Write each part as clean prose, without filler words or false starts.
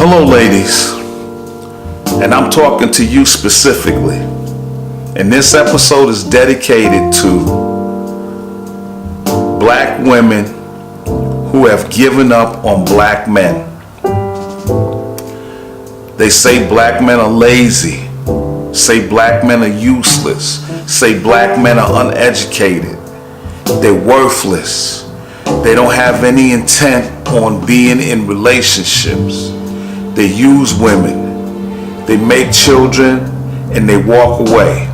Hello ladies, and I'm talking to you specifically. And this episode is dedicated to black women who have given up on black men. They say black men are lazy, say black men are useless, say black men are uneducated, they're worthless, they don't have any intent on being in relationships. They use women, they make children, and they walk away.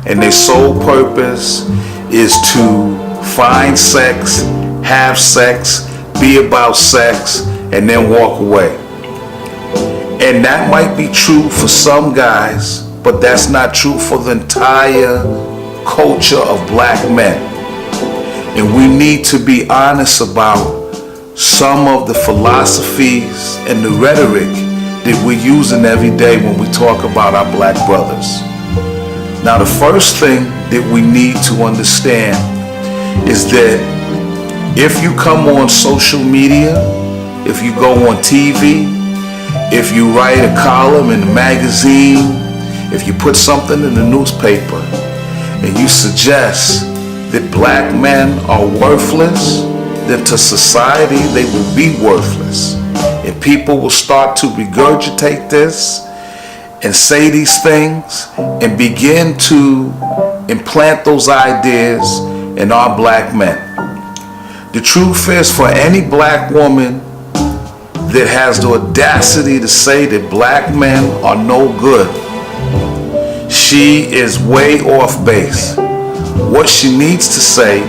And their sole purpose is to find sex, have sex, be about sex, and then walk away. And that might be true for some guys, but that's not true for the entire culture of black men. And we need to be honest about some of the philosophies and the rhetoric that we're using every day when we talk about our black brothers. Now, the first thing that we need to understand is that if you come on social media, if you go on TV, if you write a column in a magazine, if you put something in the newspaper and you suggest that black men are worthless, then to society they will be worthless. And people will start to regurgitate this and say these things and begin to implant those ideas in our black men. The truth is, for any black woman that has the audacity to say that black men are no good, she is way off base. What she needs to say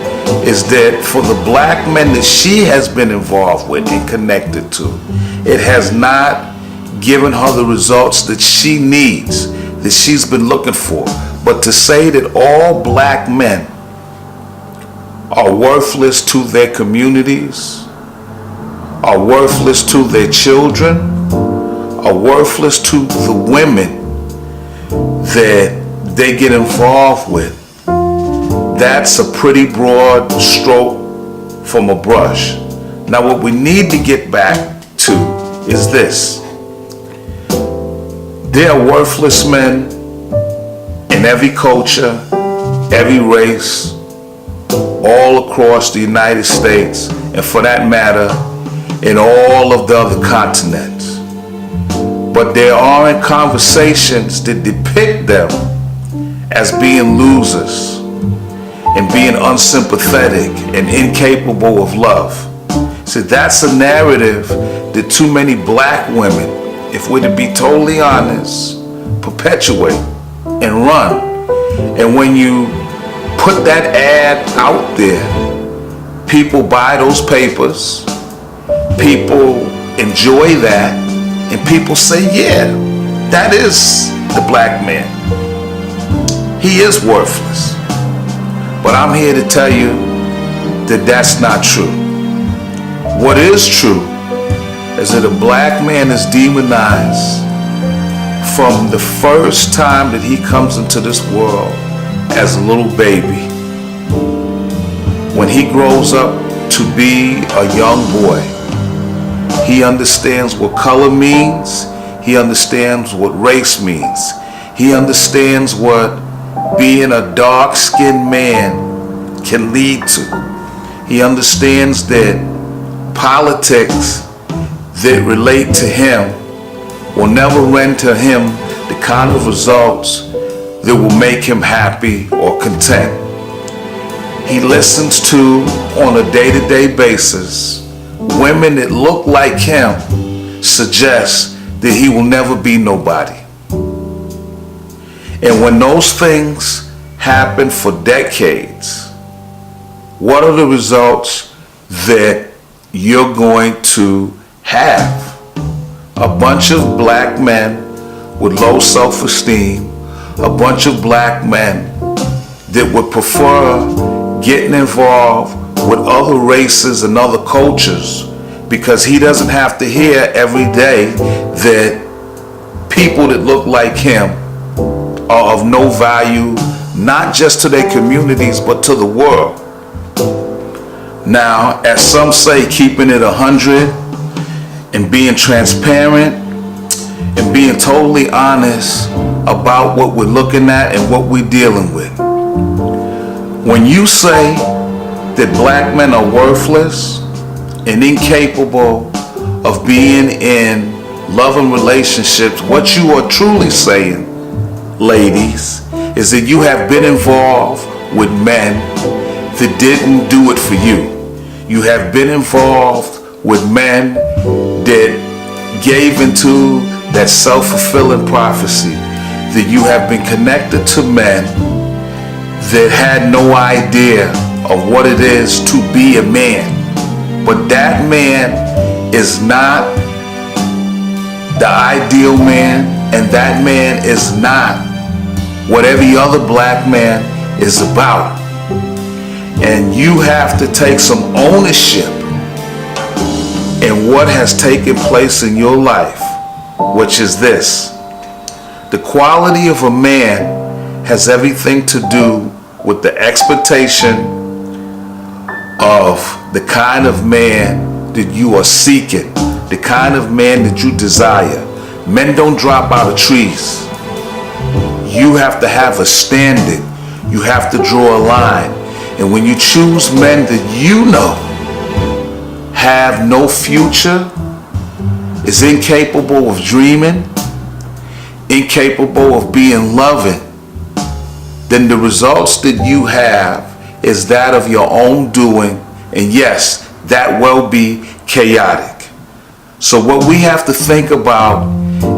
is that for the black men that she has been involved with and connected to, it has not given her the results that she needs, that she's been looking for. But to say that all black men are worthless to their communities, are worthless to their children, are worthless to the women that they get involved with, that's a pretty broad stroke from a brush. Now, what we need to get back to is this. There are worthless men in every culture, every race, all across the United States, and for that matter, in all of the other continents. But there aren't conversations that depict them as being losers and being unsympathetic and incapable of love. See, that's a narrative that too many black women, if we're to be totally honest, perpetuate and run. And when you put that ad out there, people buy those papers, people enjoy that, and people say, yeah, that is the black man. He is worthless. But I'm here to tell you that that's not true. What is true is that a black man is demonized from the first time that he comes into this world as a little baby. When he grows up to be a young boy, he understands what color means. He understands what race means. He understands what being a dark-skinned man can lead to. He understands that politics that relate to him will never render him the kind of results that will make him happy or content. He listens to, on a day-to-day basis, women that look like him suggest that he will never be nobody. And when those things happen for decades, what are the results that you're going to have? A bunch of black men with low self-esteem, a bunch of black men that would prefer getting involved with other races and other cultures because he doesn't have to hear every day that people that look like him are of no value, not just to their communities, but to the world. Now, as some say, keeping it 100 and being transparent, and being totally honest about what we're looking at and what we're dealing with. When you say that black men are worthless and incapable of being in loving relationships, what you are truly saying, ladies, is that you have been involved with men that didn't do it for you. You have been involved with men that gave into that self-fulfilling prophecy, that you have been connected to men that had no idea of what it is to be a man. But that man is not the ideal man, and that man is not what every other black man is about. And you have to take some ownership in what has taken place in your life, which is this. The quality of a man has everything to do with the expectation of the kind of man that you are seeking, the kind of man that you desire. Men don't drop out of trees. You have to have a standard. You have to draw a line. And when you choose men that you know have no future, is incapable of dreaming, incapable of being loving, then the results that you have is that of your own doing, and yes, that will be chaotic. So what we have to think about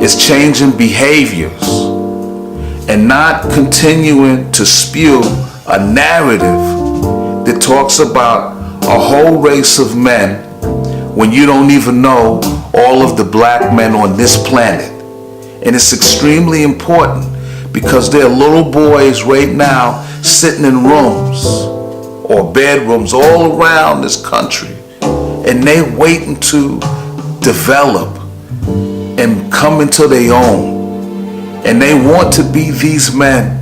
is changing behaviors and not continuing to spew a narrative that talks about a whole race of men when you don't even know all of the black men on this planet. And it's extremely important because there are little boys right now sitting in rooms or bedrooms all around this country, and they're waiting to develop and come into their own. And they want to be these men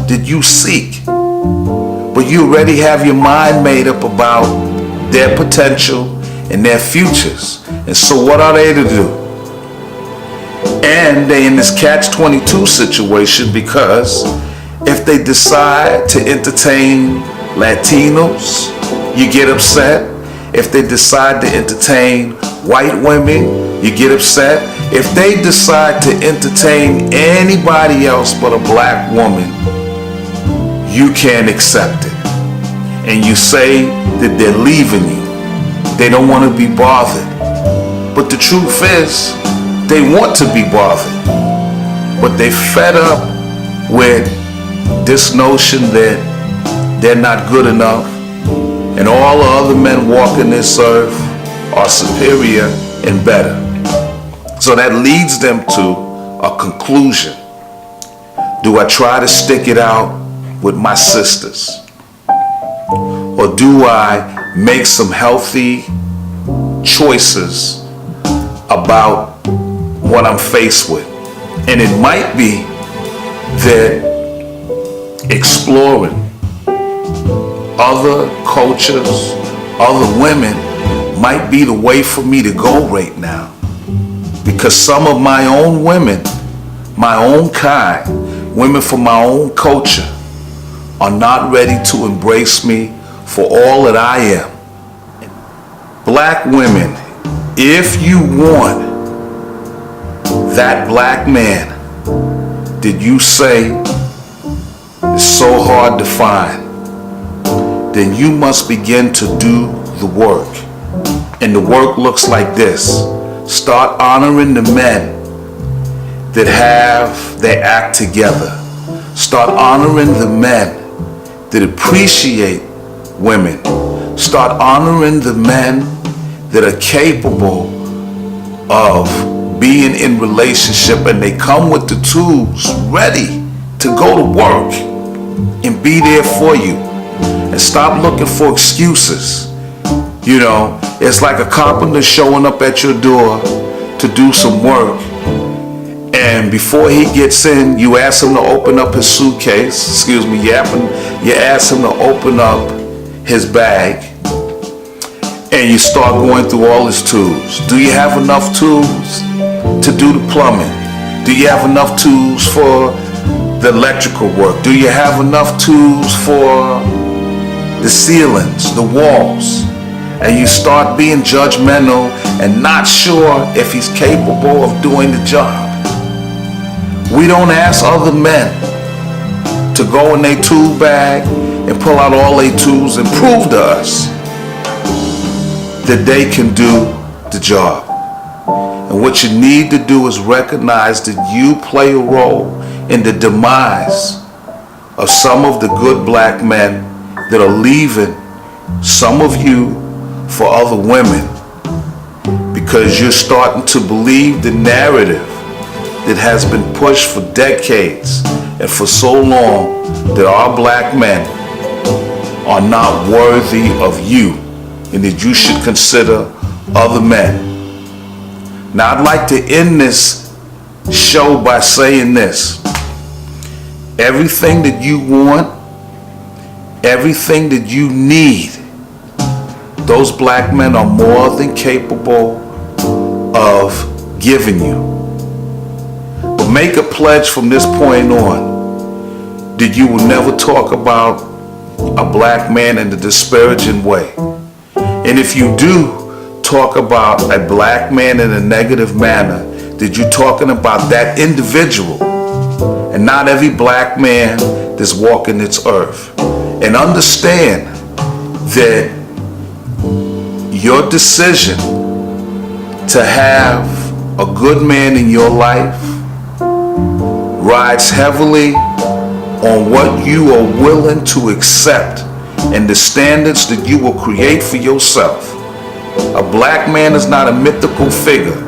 that you seek. But you already have your mind made up about their potential and their futures. And so what are they to do? And they're in this catch-22 situation because if they decide to entertain Latinos, you get upset. If they decide to entertain white women, you get upset. If they decide to entertain anybody else but a black woman, you can't accept it. And you say that they're leaving you. They don't want to be bothered. But the truth is, they want to be bothered. But they fed up with this notion that they're not good enough and all the other men walking this earth are superior and better. So that leads them to a conclusion. Do I try to stick it out with my sisters? Or do I make some healthy choices about what I'm faced with? And it might be that exploring other cultures, other women might be the way for me to go right now. Because some of my own women, my own kind, women from my own culture, are not ready to embrace me for all that I am. Black women, if you want that black man that you say is so hard to find, then you must begin to do the work. And the work looks like this. Start honoring the men that have their act together. Start honoring the men that appreciate women. Start honoring the men that are capable of being in relationship, and they come with the tools ready to go to work and be there for you. And stop looking for excuses. You know, it's like a carpenter showing up at your door to do some work, and before he gets in, you ask him to open up his suitcase. You ask him to open up his bag, and you start going through all his tools. Do you have enough tools to do the plumbing? Do you have enough tools for the electrical work? Do you have enough tools for the ceilings, the walls? And you start being judgmental and not sure if he's capable of doing the job. We don't ask other men to go in their tool bag and pull out all their tools and prove to us that they can do the job. And what you need to do is recognize that you play a role in the demise of some of the good black men that are leaving some of you for other women, because you're starting to believe the narrative that has been pushed for decades and for so long, that our black men are not worthy of you and that you should consider other men. Now, I'd like to end this show by saying this. Everything that you want, everything that you need, those black men are more than capable of giving you. But make a pledge from this point on that you will never talk about a black man in a disparaging way. And if you do talk about a black man in a negative manner, that you're talking about that individual and not every black man that's walking this earth. And understand that your decision to have a good man in your life rides heavily on what you are willing to accept and the standards that you will create for yourself. A black man is not a mythical figure.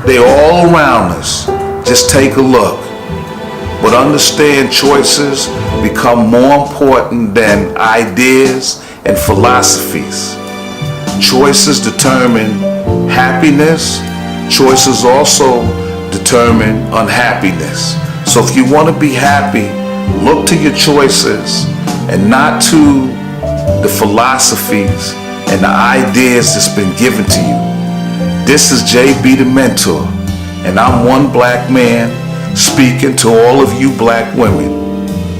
They're all around us. Just take a look. But understand, choices become more important than ideas and philosophies. Choices determine happiness. Choices also determine unhappiness. So if you want to be happy, look to your choices and not to the philosophies and the ideas that's been given to you. This is JB the Mentor, and I'm one black man speaking to all of you black women.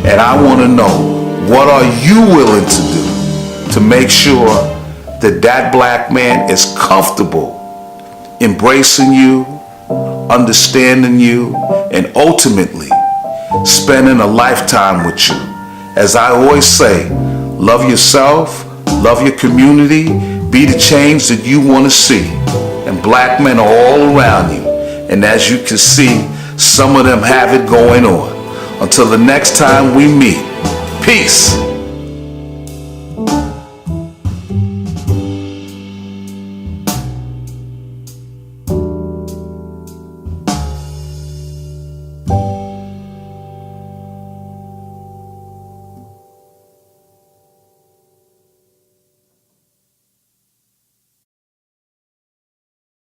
And I want to know, what are you willing to do to make sure that that black man is comfortable embracing you, understanding you, and ultimately spending a lifetime with you? As I always say, love yourself, love your community, be the change that you want to see. And black men are all around you. And as you can see, some of them have it going on. Until the next time we meet, peace.